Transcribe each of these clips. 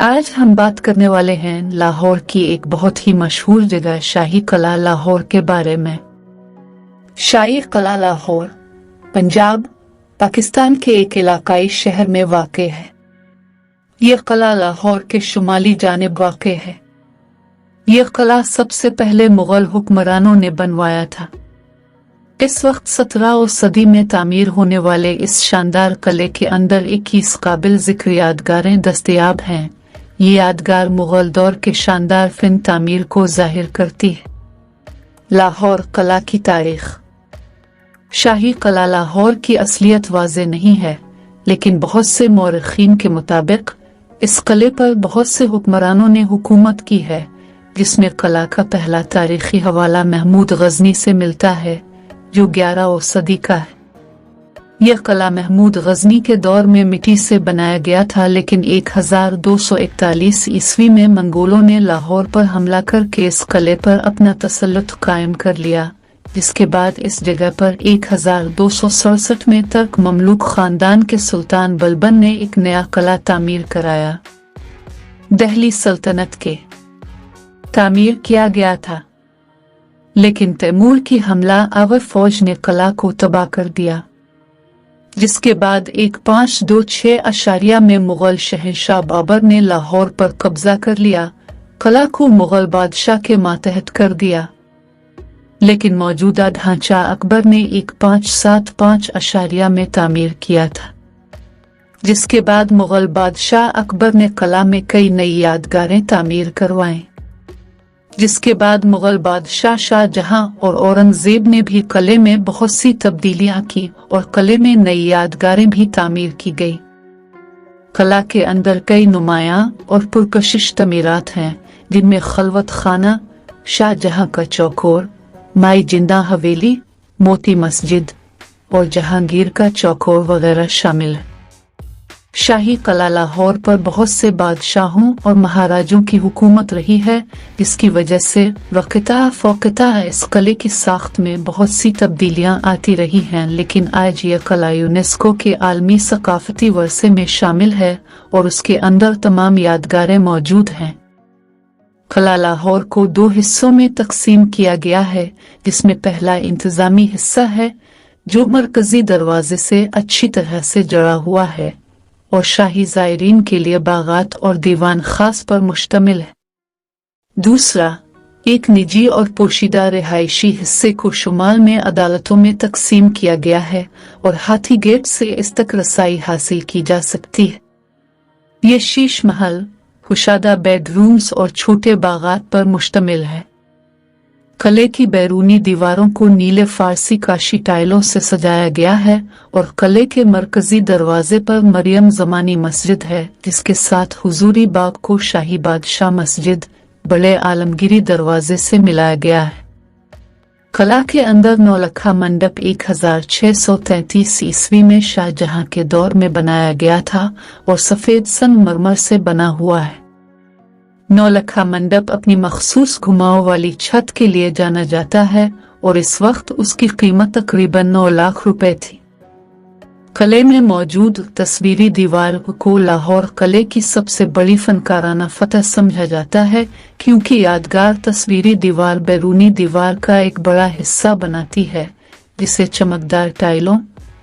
आज हम बात करने वाले हैं लाहौर की एक बहुत ही मशहूर जगह शाही कला लाहौर के बारे में। शाही कला लाहौर पंजाब पाकिस्तान के एक इलाकाई शहर में वाक़ है। यह कला लाहौर के शुमाली जानिब वाक़ है। यह कला सबसे पहले मुगल हुक्मरानों ने बनवाया था। इस वक्त 17वीं सदी में तामीर होने वाले इस शानदार किले के अंदर 21 काबिल जिक्र यादगारें दस्तयाब हैं। ये यादगार मुगल दौर के शानदार फिन तामीर को जाहिर करती है। लाहौर कला की तारीख। शाही कला लाहौर की असलियत वाज़ेह नहीं है, लेकिन बहुत से मौरखीन के मुताबिक इस किले पर बहुत से हुक्मरानों ने हुकूमत की है, जिसमें कला का पहला तारीखी हवाला महमूद गजनी से मिलता है, जो 11वीं सदी का है। यह किला महमूद गजनी के दौर में मिट्टी से बनाया गया था, लेकिन 1241 ईस्वी में मंगोलों ने लाहौर पर हमला करके इस किले पर अपना तसल्लुत कायम कर लिया, जिसके बाद इस जगह पर 1267 में तुर्क ममलूक खानदान के सुल्तान बलबन ने एक नया किला तामीर कराया। दिल्ली सल्तनत के तामीर किया गया था, लेकिन तैमूर की हमला आवर फौज ने किला को तबाह कर दिया, जिसके बाद 1526 में मुगल शहंशाह बाबर ने लाहौर पर कब्जा कर लिया। किला को मुगल बादशाह के मातहत कर दिया, लेकिन मौजूदा ढांचा अकबर ने 1575 में तामीर किया था। जिसके बाद मुगल बादशाह अकबर ने किला में कई नई यादगारें तामीर करवाएं। जिसके बाद मुगल बादशाह शाहजहां और औरंगजेब ने भी किले में बहुत सी तब्दीलियां की और किले में नई यादगारें भी तामीर की गई। किला के अंदर कई नुमायां और पुरकशिश तमीरात हैं, जिनमें खलवत खाना, शाहजहां का चौकोर, माई जिंदा हवेली, मोती मस्जिद और जहांगीर का चौकोर वगैरह शामिल है। शाही किला लाहौर पर बहुत से बादशाहों और महाराजों की हुकूमत रही है, जिसकी वजह से वक़्ता इस किले की साख्त में बहुत सी तब्दीलियां आती रही हैं, लेकिन आज यह किला यूनेस्को के आलमी सकाफती वर्से में शामिल है और उसके अंदर तमाम यादगारें मौजूद हैं। किला लाहौर को 2 हिस्सों में तकसीम किया गया है, जिसमें पहला इंतजामी हिस्सा है, जो मरकजी दरवाजे से अच्छी तरह से जुड़ा हुआ है और शाही ज़ायरीन के लिए बागात और दीवान खास पर मुश्तमिल है। दूसरा, एक निजी और पोशीदा रिहायशी हिस्से को शुमाल में अदालतों में तकसीम किया गया है और हाथी गेट से इस तक रसाई हासिल की जा सकती है। ये शीश महल, कुशादा बेडरूम्स और छोटे बागात पर मुश्तमिल है। किले की बैरूनी दीवारों को नीले फारसी काशी टाइलों से सजाया गया है और किले के मरकजी दरवाजे पर मरियम ज़मानी मस्जिद है, जिसके साथ हुजूरी बाग को शाही बादशाह मस्जिद बड़े आलमगीरी दरवाजे से मिलाया गया है। किला के अंदर नौलखा मंडप 1633 ईस्वी में शाहजहां के दौर में बनाया गया था और सफेद संगमरमर से बना हुआ है। नौलखा मंडप अपनी मखसूस घुमाव वाली छत के लिए जाना जाता है और इस वक्त उसकी कीमत तकरीबन 9 लाख रुपए थी। किले में मौजूद तस्वीरी दीवार को लाहौर किले की सबसे बड़ी फनकाराना फतह समझा जाता है, क्योंकि यादगार तस्वीरी दीवार बैरूनी दीवार का एक बड़ा हिस्सा बनाती है, जिसे चमकदार टाइलों,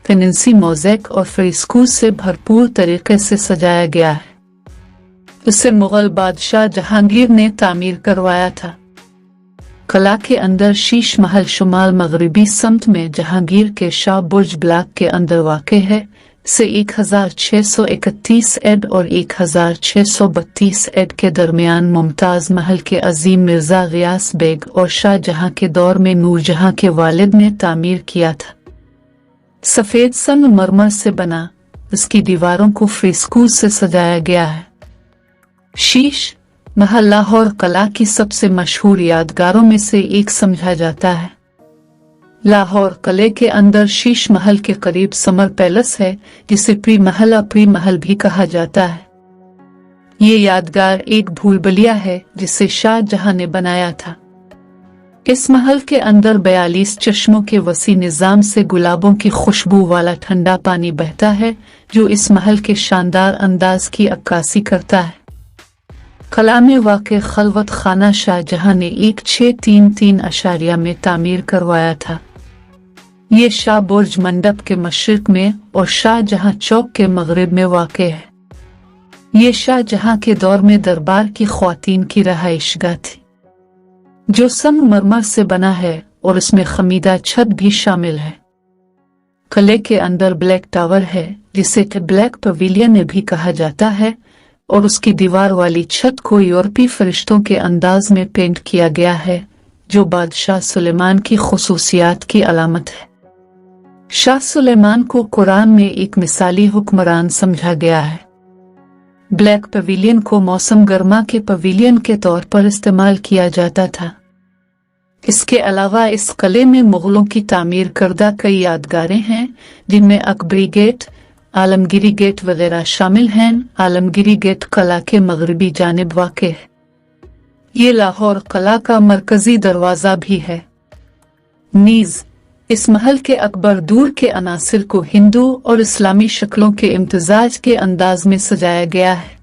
फिनेंसी मोज़ेक और फ्रेस्को से भरपूर तरीके से सजाया गया है। उसे मुगल बादशाह जहांगीर ने तामीर करवाया था। किला के अंदर शीश महल शुमाल मगरबी समत में जहांगीर के शाह बुर्ज ब्लॉक के अंदर वाक़ है। से 1631 एड और 1632 एड के दरमियान मुमताज़ महल के अजीम मिर्जा गियास बेग और शाहजहां के दौर में नूरजहां के वालिद ने तामीर किया था। सफ़ेद संगमरमर से बना, उसकी दीवारों को फ्रेस्को से सजाया गया है। शीश महल लाहौर किला की सबसे मशहूर यादगारों में से एक समझा जाता है। लाहौर किले के अंदर शीश महल के करीब समर पैलेस है, जिसे प्री महल भी कहा जाता है। ये यादगार एक भूलभुलैया है जिसे शाहजहां ने बनाया था। इस महल के अंदर 42 चश्मों के वसी निजाम से गुलाबों की खुशबू वाला ठंडा पानी बहता है, जो इस महल के शानदार अंदाज की अक्कासी करता है। कला में वाक़ खलवत खाना शाहजहां ने 1633 में तामीर करवाया था। ये शाह बुर्ज मंडप के मशरिक में और शाहजहां चौक के मगरिब में वाक़ है। ये शाहजहां के दौर में दरबार की ख्वातीन की रहाइशगाह थी, जो संगमरमर से बना है और इसमें खमीदा छत भी शामिल है। किले के अंदर ब्लैक टावर है, जिसे ब्लैक पवेलियन भी कहा जाता है, और उसकी दीवार वाली छत को यूरोपीय फरिश्तों के अंदाज में पेंट किया गया है, जो बादशाह सुलेमान की खुसूसियात की अलामत है। शाह सुलेमान को कुरान में एक मिसाली हुक्मरान समझा गया है। ब्लैक पवेलियन को मौसम गर्मा के पवेलियन के तौर पर इस्तेमाल किया जाता था। इसके अलावा इस किले में मुगलों की तामीर करदा कई यादगारें हैं, जिनमें अकबरी गेट, आलमगिरी गेट वगैरह शामिल हैं। आलमगिरी गेट किला के मगरबी जानिब वाक़ है। ये लाहौर किला का मरकजी दरवाज़ा भी है। नीज़ इस महल के अकबर दूर के अनासिर को हिंदू और इस्लामी शक्लों के इम्तिजाज के अंदाज में सजाया गया है।